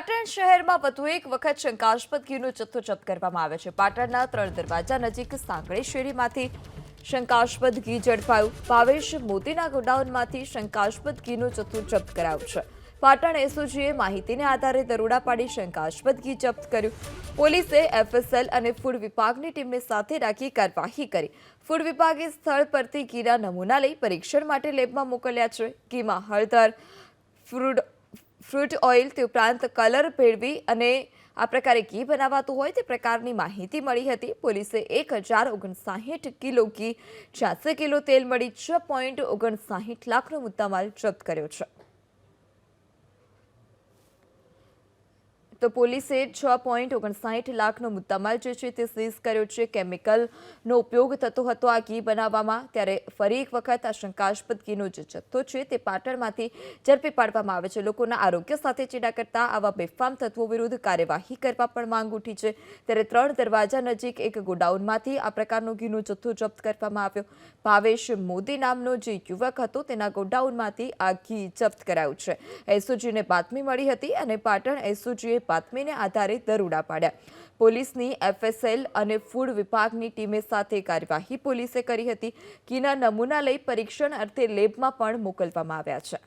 પાટણ શહેરમાં વધુ એક વખત શંકાસ્પદ ઘીનો જથ્થો જપ્ત કરવામાં આવ્યો છે। પાટણના 3 દરવાજા નજીક સાંકળી શેરીમાંથી શંકાસ્પદ ઘી ઝડપાયું। ભાવેશ મોતીના ગોડાઉનમાંથી શંકાસ્પદ ઘીનો જથ્થો જપ્ત કરાયો છે। પાટણ એસઓજીએ માહિતીને આધારે દરોડા પાડી શંકાસ્પદ ઘી જપ્ત કર્યું। પોલીસે એફએસએલ અને ફૂડ વિભાગની ટીમને સાથે રાખી કાર્યવાહી કરી। ફૂડ વિભાગે સ્થળ પરથી ઘીના નમૂના લઈ પરીક્ષણ માટે લેબમાં મોકલ્યા છે। ઘીમાં હળદર, ફ્રૂટ ઓઇલ તે ઉપરાંત કલર ભેળવી અને આ પ્રકારે ઘી બનાવાતું હોય તે પ્રકારની માહિતી મળી હતી। પોલીસે 1059 કિલો ઘી, 86 કિલો તેલ મળી 6.59 લાખનો મુદ્દામાલ જપ્ત કર્યો છે। તો પોલીસે 6.59 લાખનો મુદ્દામાલ જે છે તે સીઝ કર્યો છે। કેમિકલનો ઉપયોગ થતો હતો આ ઘી બનાવવામાં, ત્યારે ફરી એક વખત આ શંકાસ્પદ ઘીનો જે જથ્થો છે તે પાટણમાંથી ઝડપી પાડવામાં આવે છે। લોકોના આરોગ્ય સાથે ચેડા કરતા આવા બેફામ તત્વો વિરુદ્ધ કાર્યવાહી કરવા પણ માંગ ઉઠી છે। ત્યારે 3 દરવાજા નજીક એક ગોડાઉનમાંથી આ પ્રકારનો ઘીનો જથ્થો જપ્ત કરવામાં આવ્યો। ભાવેશ મોદી નામનો જે યુવક હતો તેના ગોડાઉનમાંથી આ ઘી જપ્ત કરાયું છે। એસઓજીને બાતમી મળી હતી અને પાટણ એસઓજીએ બાતમીને આધારે દરોડા પાડ્યા। પોલીસની એફએસએલ અને ફૂડ વિભાગની ટીમે સાથે કાર્યવાહી પોલીસે કરી હતી। ઘીના નમૂના લઈ પરીક્ષણ અર્થે લેબમાં પણ મોકલવામાં આવ્યા છે।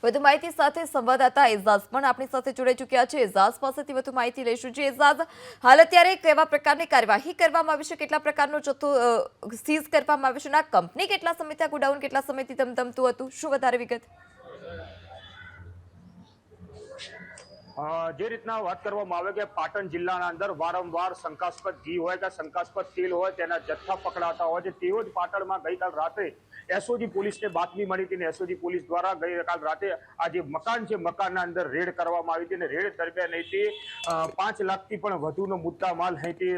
વધુ માહિતી સાથે સંવાદદાતા એઝાઝ પણ આપણી સાથે જોડાઈ ચૂક્યા છે। એઝાઝ પાસેથી વધુ માહિતી લઈશું। જે એઝાઝ, હાલ અત્યારે કેવા પ્રકારની કાર્યવાહી કરવામાં આવી છે, કેટલા પ્રકારનો જથ્થો સીઝ કરવામાં આવ્યો છે, અને આ કંપની કેટલા સમયથી, આ ગોડાઉન કેટલા સમયથી ધમધમતું હતું, શું વધારે વિગત? જે રીતના વાત કરવામાં આવે કે પાટણ જિલ્લાના અંદર વારંવાર શંકાસ્પદ ઘી હોય કે શંકાસ્પદ તેલ હોય તેના જથ્થા પકડાતા હોય છે। તેવો જ પાટણમાં ગઈકાલ રાત્રે એસઓજી પોલીસને બાતમી મળી હતી અને એસઓજી પોલીસ દ્વારા ગઈકાલ રાતે આ જે મકાન છે મકાનના અંદર રેડ કરવામાં આવી હતી અને રેડ દરમિયાન અહીંથી 5 લાખથી પણ વધુનો મુદ્દા માલ અહીંથી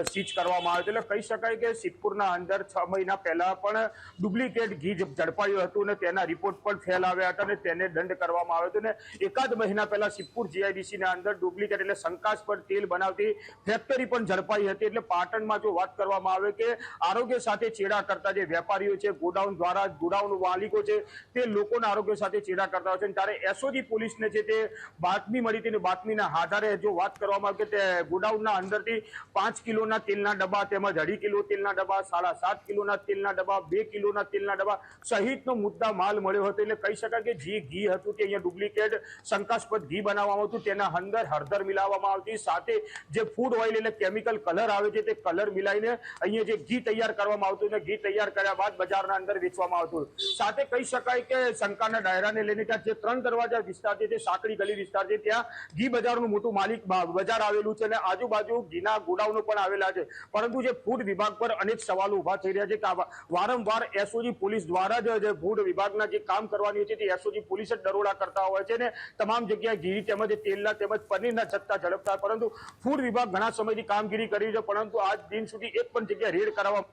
સીઝ કરવામાં આવ્યો। એટલે કહી શકાય કે સિદ્ધપુરના અંદર 6 મહિના પહેલા પણ ડુપ્લિકેટ ઘી ઝડપાયું હતું અને તેના રિપોર્ટ પણ ફેલ આવ્યા હતા અને તેને દંડ કરવામાં આવ્યો હતો। અને એકાદ મહિના પહેલા સિદ્ધપુર જીઆઈડીસીના અંદર ડુપ્લિકેટ એટલે શંકાસ્પદ તેલ બનાવતી ફેક્ટરી પણ ઝડપાઈ હતી। એટલે પાટણમાં જો વાત કરવામાં આવે કે આરોગ્ય સાથે ચેડા કરતા જે વેપારીઓ છે, ગોડાઉન માલિકો છે, તે લોકોના આરોગ્ય સાથે ચેડા કરતા હોય છે। ત્યારે એસઓજી પોલીસને છે તે બાતમી મળી હતી અને બાતમીના આધારે જો વાત કરવામાં આવે કે તે ગોડાઉનના અંદરથી 5 કિલોના તેલના ડબ્બા, તેમજ 2.5 કિલો તેલના ડબ્બા, 7.5 કિલોના તેલના ડબ્બા, 2 કિલોના તેલના ડબ્બા સહિતનો મુદ્દા માલ મળ્યો હતો। એટલે કહી શકાય કે જે ઘી હતું તે અહીંયા ડુપ્લિકેટ શંકાસ્પદ ઘી બનાવવામાં આવતું, તેના અંદર હળદર મિલાવવામાં આવતી, સાથે જે ફૂડ ઓઇલ એટલે કેમિકલ કલર આવે છે તે કલર મિલાઈને અહીંયા જે ઘી તૈયાર કરવામાં આવતું અને ઘી તૈયાર કર્યા બાદ બજારના અંદર વેચવામાં આવતું। સાથે કહી શકાય કે શંકાના દાયરાને લઈને ત્યાં જે 3 દરવાજા વિસ્તાર છે, તે સાંકડી ગલી વિસ્તાર છે, ત્યાં ઘી બજારનું મોટું માલિક બજાર આવેલું છે અને આજુબાજુ ઘીના ગોડાઉનો પણ આવેલા છે। પરંતુ જે ફૂડ વિભાગ પર અનેક સવાલો ઉભા થઈ રહ્યા છે કે વારંવાર એસઓજી પોલીસ દ્વારા જ ફૂડ વિભાગના જે કામ કરવાની છે તે એસઓજી પોલીસ જ દરોડા કરતા હોય છે ને તમામ જગ્યાએ ઘી તેમજ તેલના તેમજ પનીરના જથ્થા ઝડપતા, પરંતુ ફૂડ વિભાગ ઘણા સમયથી કામગીરી કરી છે, પરંતુ આજ દિન સુધી એક પણ જગ્યાએ રેડ કરવામાં